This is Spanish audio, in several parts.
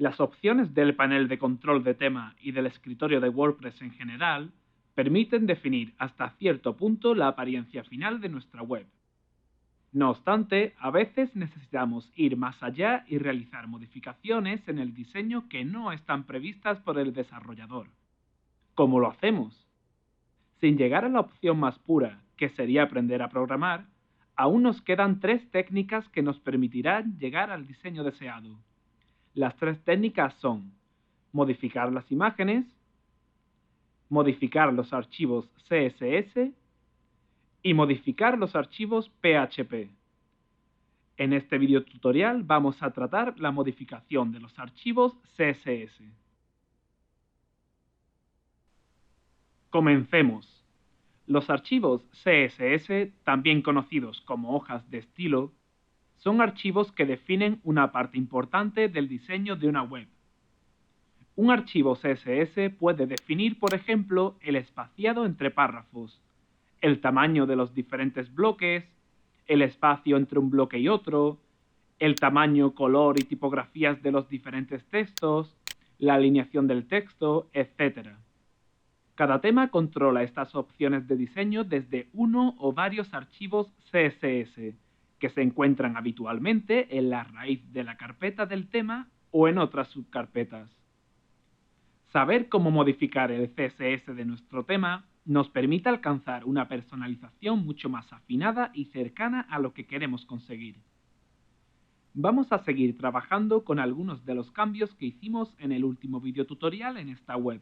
Las opciones del panel de control de tema y del escritorio de WordPress en general permiten definir hasta cierto punto la apariencia final de nuestra web. No obstante, a veces necesitamos ir más allá y realizar modificaciones en el diseño que no están previstas por el desarrollador. ¿Cómo lo hacemos? Sin llegar a la opción más pura, que sería aprender a programar, aún nos quedan 3 técnicas que nos permitirán llegar al diseño deseado. Las 3 técnicas son modificar las imágenes, modificar los archivos CSS y modificar los archivos PHP. En este video tutorial vamos a tratar la modificación de los archivos CSS. Comencemos. Los archivos CSS, también conocidos como hojas de estilo, son archivos que definen una parte importante del diseño de una web. Un archivo CSS puede definir, por ejemplo, el espaciado entre párrafos, el tamaño de los diferentes bloques, el espacio entre un bloque y otro, el tamaño, color y tipografías de los diferentes textos, la alineación del texto, etc. Cada tema controla estas opciones de diseño desde uno o varios archivos CSS, que se encuentran habitualmente en la raíz de la carpeta del tema o en otras subcarpetas. Saber cómo modificar el CSS de nuestro tema nos permite alcanzar una personalización mucho más afinada y cercana a lo que queremos conseguir. Vamos a seguir trabajando con algunos de los cambios que hicimos en el último video tutorial en esta web,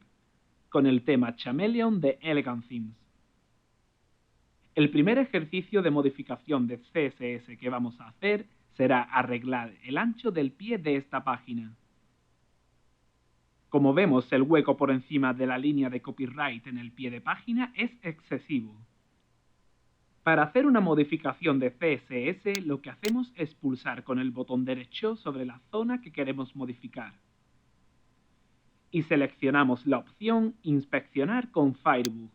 con el tema Chameleon de Elegant Themes. El primer ejercicio de modificación de CSS que vamos a hacer será arreglar el ancho del pie de esta página. Como vemos, el hueco por encima de la línea de copyright en el pie de página es excesivo. Para hacer una modificación de CSS, lo que hacemos es pulsar con el botón derecho sobre la zona que queremos modificar. Y seleccionamos la opción Inspeccionar con Firebug,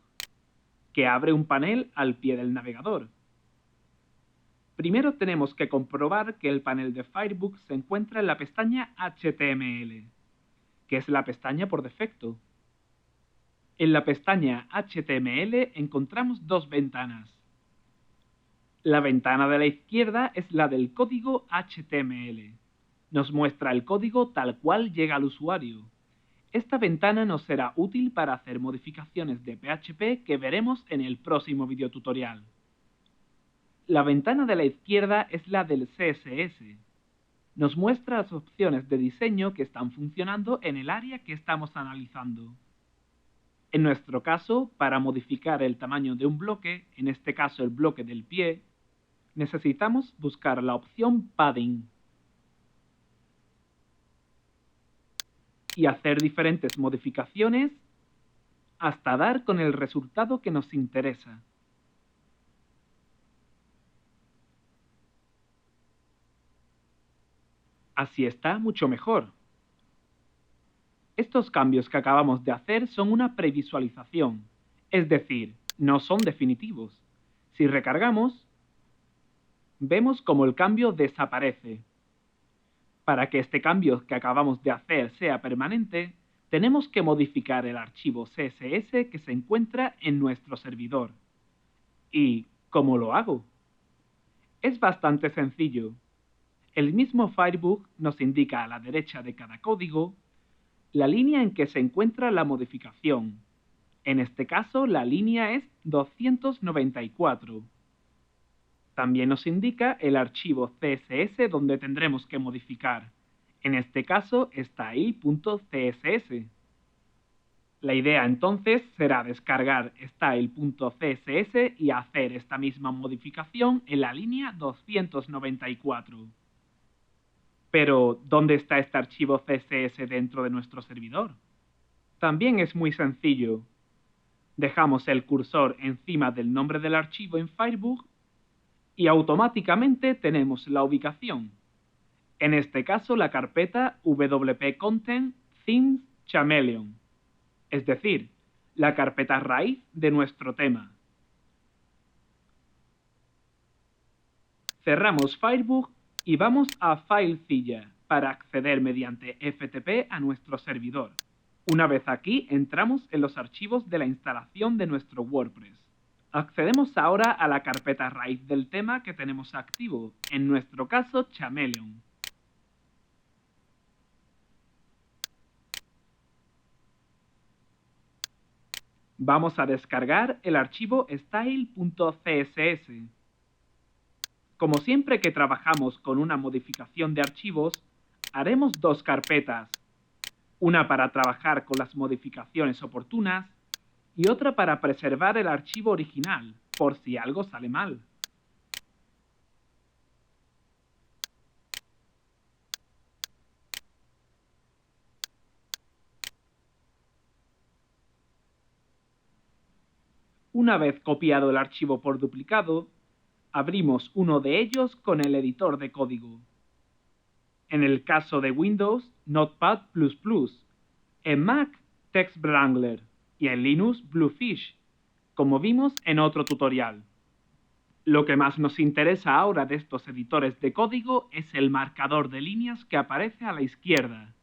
que abre un panel al pie del navegador. Primero tenemos que comprobar que el panel de Firebug se encuentra en la pestaña HTML, que es la pestaña por defecto. En la pestaña HTML encontramos 2 ventanas. La ventana de la izquierda es la del código HTML. Nos muestra el código tal cual llega al usuario. Esta ventana nos será útil para hacer modificaciones de PHP que veremos en el próximo video tutorial. La ventana de la izquierda es la del CSS. Nos muestra las opciones de diseño que están funcionando en el área que estamos analizando. En nuestro caso, para modificar el tamaño de un bloque, en este caso el bloque del pie, necesitamos buscar la opción Padding y hacer diferentes modificaciones hasta dar con el resultado que nos interesa. Así está mucho mejor. Estos cambios que acabamos de hacer son una previsualización, es decir, no son definitivos. Si recargamos, vemos cómo el cambio desaparece. Para que este cambio que acabamos de hacer sea permanente, tenemos que modificar el archivo CSS que se encuentra en nuestro servidor. ¿Y cómo lo hago? Es bastante sencillo. El mismo Firebug nos indica a la derecha de cada código la línea en que se encuentra la modificación. En este caso, la línea es 294. También nos indica el archivo CSS donde tendremos que modificar. En este caso, style.css. La idea entonces será descargar style.css y hacer esta misma modificación en la línea 294. Pero, ¿dónde está este archivo CSS dentro de nuestro servidor? También es muy sencillo. Dejamos el cursor encima del nombre del archivo en Firebug y automáticamente tenemos la ubicación. En este caso, la carpeta WP Content Themes Chameleon, es decir, la carpeta raíz de nuestro tema. Cerramos Firebug y vamos a FileZilla, para acceder mediante FTP a nuestro servidor. Una vez aquí, entramos en los archivos de la instalación de nuestro WordPress. Accedemos ahora a la carpeta raíz del tema que tenemos activo, en nuestro caso Chameleon. Vamos a descargar el archivo style.css. Como siempre que trabajamos con una modificación de archivos, haremos dos carpetas, una para trabajar con las modificaciones oportunas y otra para preservar el archivo original, por si algo sale mal. Una vez copiado el archivo por duplicado, abrimos uno de ellos con el editor de código. En el caso de Windows, Notepad++, en Mac, Text Wrangler y en Linux, Bluefish, como vimos en otro tutorial. Lo que más nos interesa ahora de estos editores de código es el marcador de líneas que aparece a la izquierda.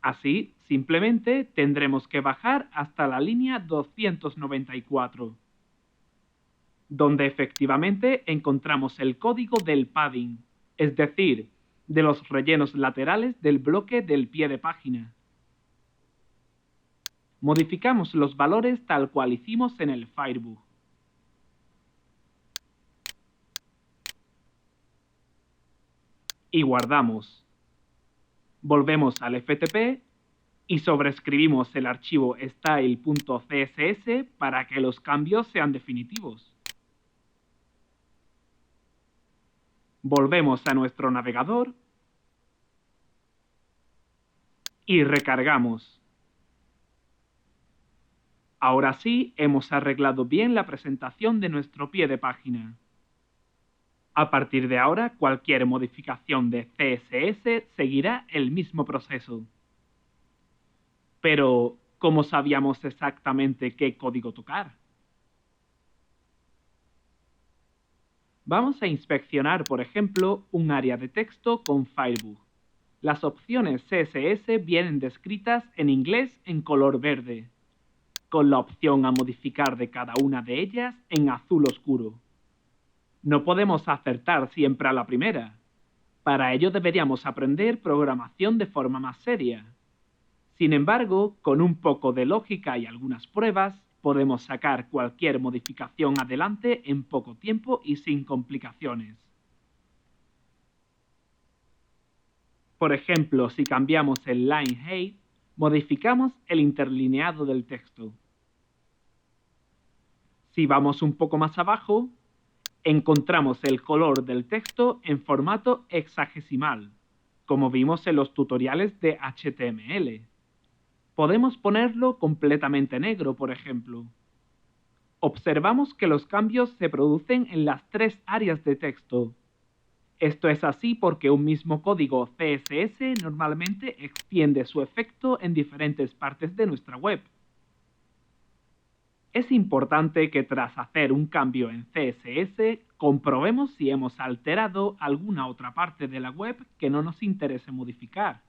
Así, simplemente tendremos que bajar hasta la línea 294, donde efectivamente encontramos el código del padding, es decir, de los rellenos laterales del bloque del pie de página. Modificamos los valores tal cual hicimos en el Firebug. Y guardamos. Volvemos al FTP y sobreescribimos el archivo style.css para que los cambios sean definitivos. Volvemos a nuestro navegador y recargamos. Ahora sí, hemos arreglado bien la presentación de nuestro pie de página. A partir de ahora, cualquier modificación de CSS seguirá el mismo proceso. Pero, ¿cómo sabíamos exactamente qué código tocar? Vamos a inspeccionar, por ejemplo, un área de texto con Firebug. Las opciones CSS vienen descritas en inglés en color verde, con la opción a modificar de cada una de ellas en azul oscuro. No podemos acertar siempre a la primera. Para ello deberíamos aprender programación de forma más seria. Sin embargo, con un poco de lógica y algunas pruebas, podemos sacar cualquier modificación adelante en poco tiempo y sin complicaciones. Por ejemplo, si cambiamos el line height, modificamos el interlineado del texto. Si vamos un poco más abajo, encontramos el color del texto en formato hexagesimal, como vimos en los tutoriales de HTML. Podemos ponerlo completamente negro, por ejemplo. Observamos que los cambios se producen en las tres áreas de texto. Esto es así porque un mismo código CSS normalmente extiende su efecto en diferentes partes de nuestra web. Es importante que tras hacer un cambio en CSS, comprobemos si hemos alterado alguna otra parte de la web que no nos interese modificar.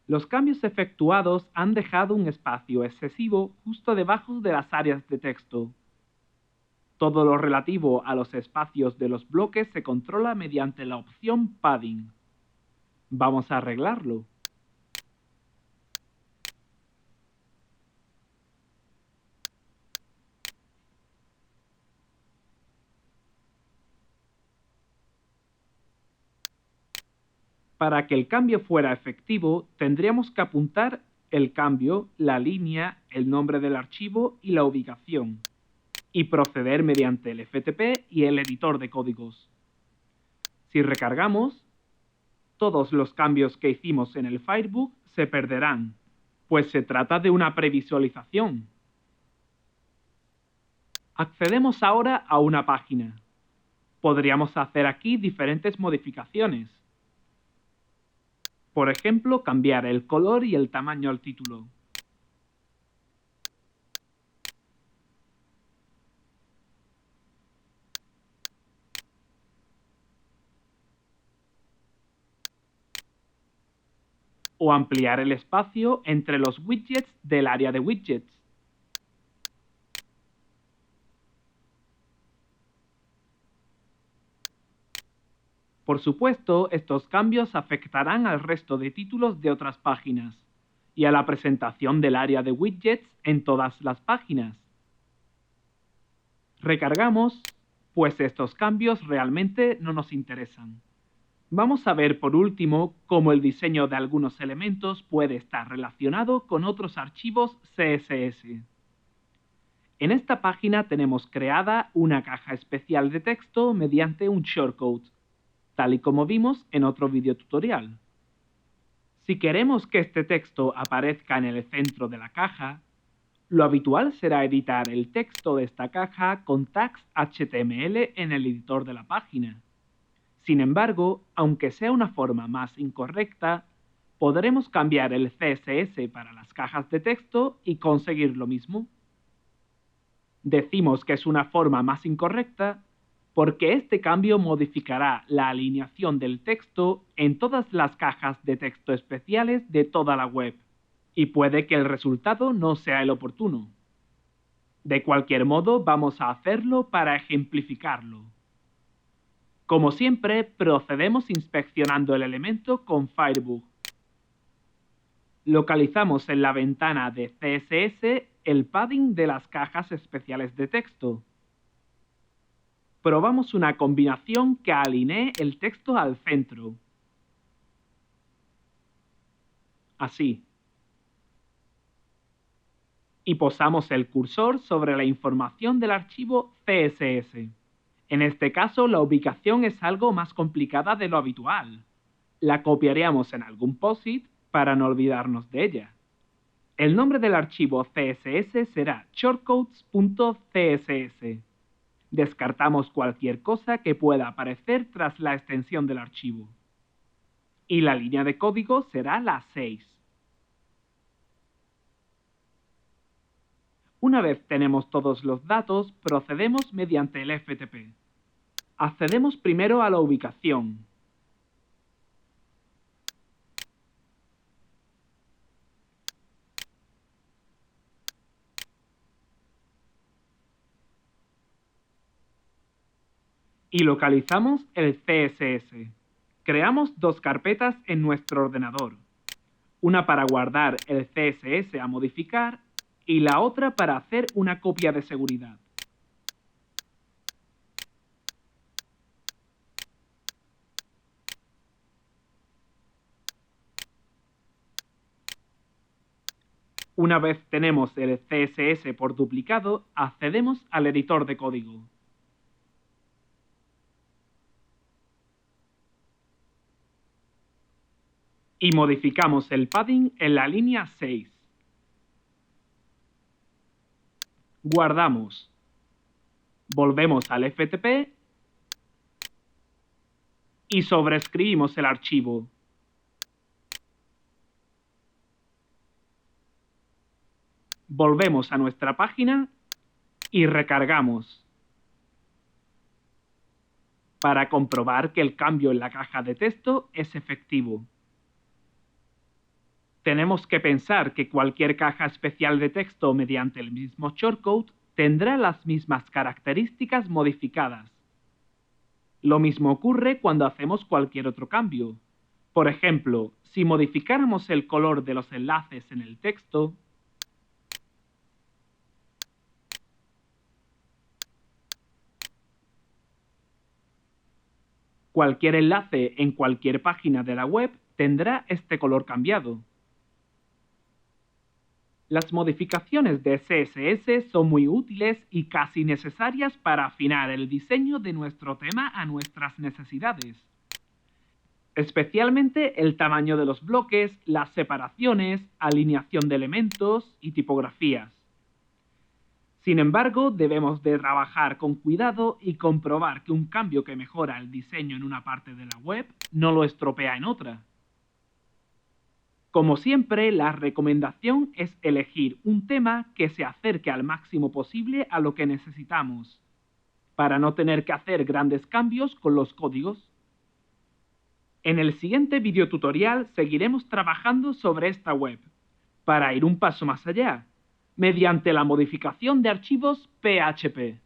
Los cambios efectuados han dejado un espacio excesivo justo debajo de las áreas de texto. Todo lo relativo a los espacios de los bloques se controla mediante la opción Padding. Vamos a arreglarlo. Para que el cambio fuera efectivo, tendríamos que apuntar el cambio, la línea, el nombre del archivo y la ubicación, y proceder mediante el FTP y el editor de códigos. Si recargamos, todos los cambios que hicimos en el Firebug se perderán, pues se trata de una previsualización. Accedemos ahora a una página. Podríamos hacer aquí diferentes modificaciones. Por ejemplo, cambiar el color y el tamaño al título. o ampliar el espacio entre los widgets del área de widgets. Por supuesto, estos cambios afectarán al resto de títulos de otras páginas y a la presentación del área de widgets en todas las páginas. Recargamos, pues estos cambios realmente no nos interesan. Vamos a ver por último cómo el diseño de algunos elementos puede estar relacionado con otros archivos CSS. En esta página tenemos creada una caja especial de texto mediante un shortcode, tal y como vimos en otro video tutorial. Si queremos que este texto aparezca en el centro de la caja, lo habitual será editar el texto de esta caja con tags HTML en el editor de la página. Sin embargo, aunque sea una forma más incorrecta, podremos cambiar el CSS para las cajas de texto y conseguir lo mismo. Decimos que es una forma más incorrecta porque este cambio modificará la alineación del texto en todas las cajas de texto especiales de toda la web, y puede que el resultado no sea el oportuno. De cualquier modo, vamos a hacerlo para ejemplificarlo. Como siempre, procedemos inspeccionando el elemento con Firebug. Localizamos en la ventana de CSS el padding de las cajas especiales de texto. Probamos una combinación que alinee el texto al centro. Así. Y posamos el cursor sobre la información del archivo CSS. En este caso, la ubicación es algo más complicada de lo habitual. La copiaríamos en algún POSIT para no olvidarnos de ella. El nombre del archivo CSS será shortcodes.css. Descartamos cualquier cosa que pueda aparecer tras la extensión del archivo. Y la línea de código será la 6. Una vez tenemos todos los datos, procedemos mediante el FTP. Accedemos primero a la ubicación. Y localizamos el CSS. Creamos dos carpetas en nuestro ordenador. Una para guardar el CSS a modificar y la otra para hacer una copia de seguridad. Una vez tenemos el CSS por duplicado, accedemos al editor de código. Y modificamos el padding en la línea 6. Guardamos. Volvemos al FTP y sobreescribimos el archivo. Volvemos a nuestra página y recargamos para comprobar que el cambio en la caja de texto es efectivo. Tenemos que pensar que cualquier caja especial de texto mediante el mismo shortcode tendrá las mismas características modificadas. Lo mismo ocurre cuando hacemos cualquier otro cambio. Por ejemplo, si modificáramos el color de los enlaces en el texto, cualquier enlace en cualquier página de la web tendrá este color cambiado. Las modificaciones de CSS son muy útiles y casi necesarias para afinar el diseño de nuestro tema a nuestras necesidades. Especialmente el tamaño de los bloques, las separaciones, alineación de elementos y tipografías. Sin embargo, debemos de trabajar con cuidado y comprobar que un cambio que mejora el diseño en una parte de la web no lo estropea en otra. Como siempre, la recomendación es elegir un tema que se acerque al máximo posible a lo que necesitamos, para no tener que hacer grandes cambios con los códigos. En el siguiente videotutorial seguiremos trabajando sobre esta web, para ir un paso más allá, mediante la modificación de archivos PHP.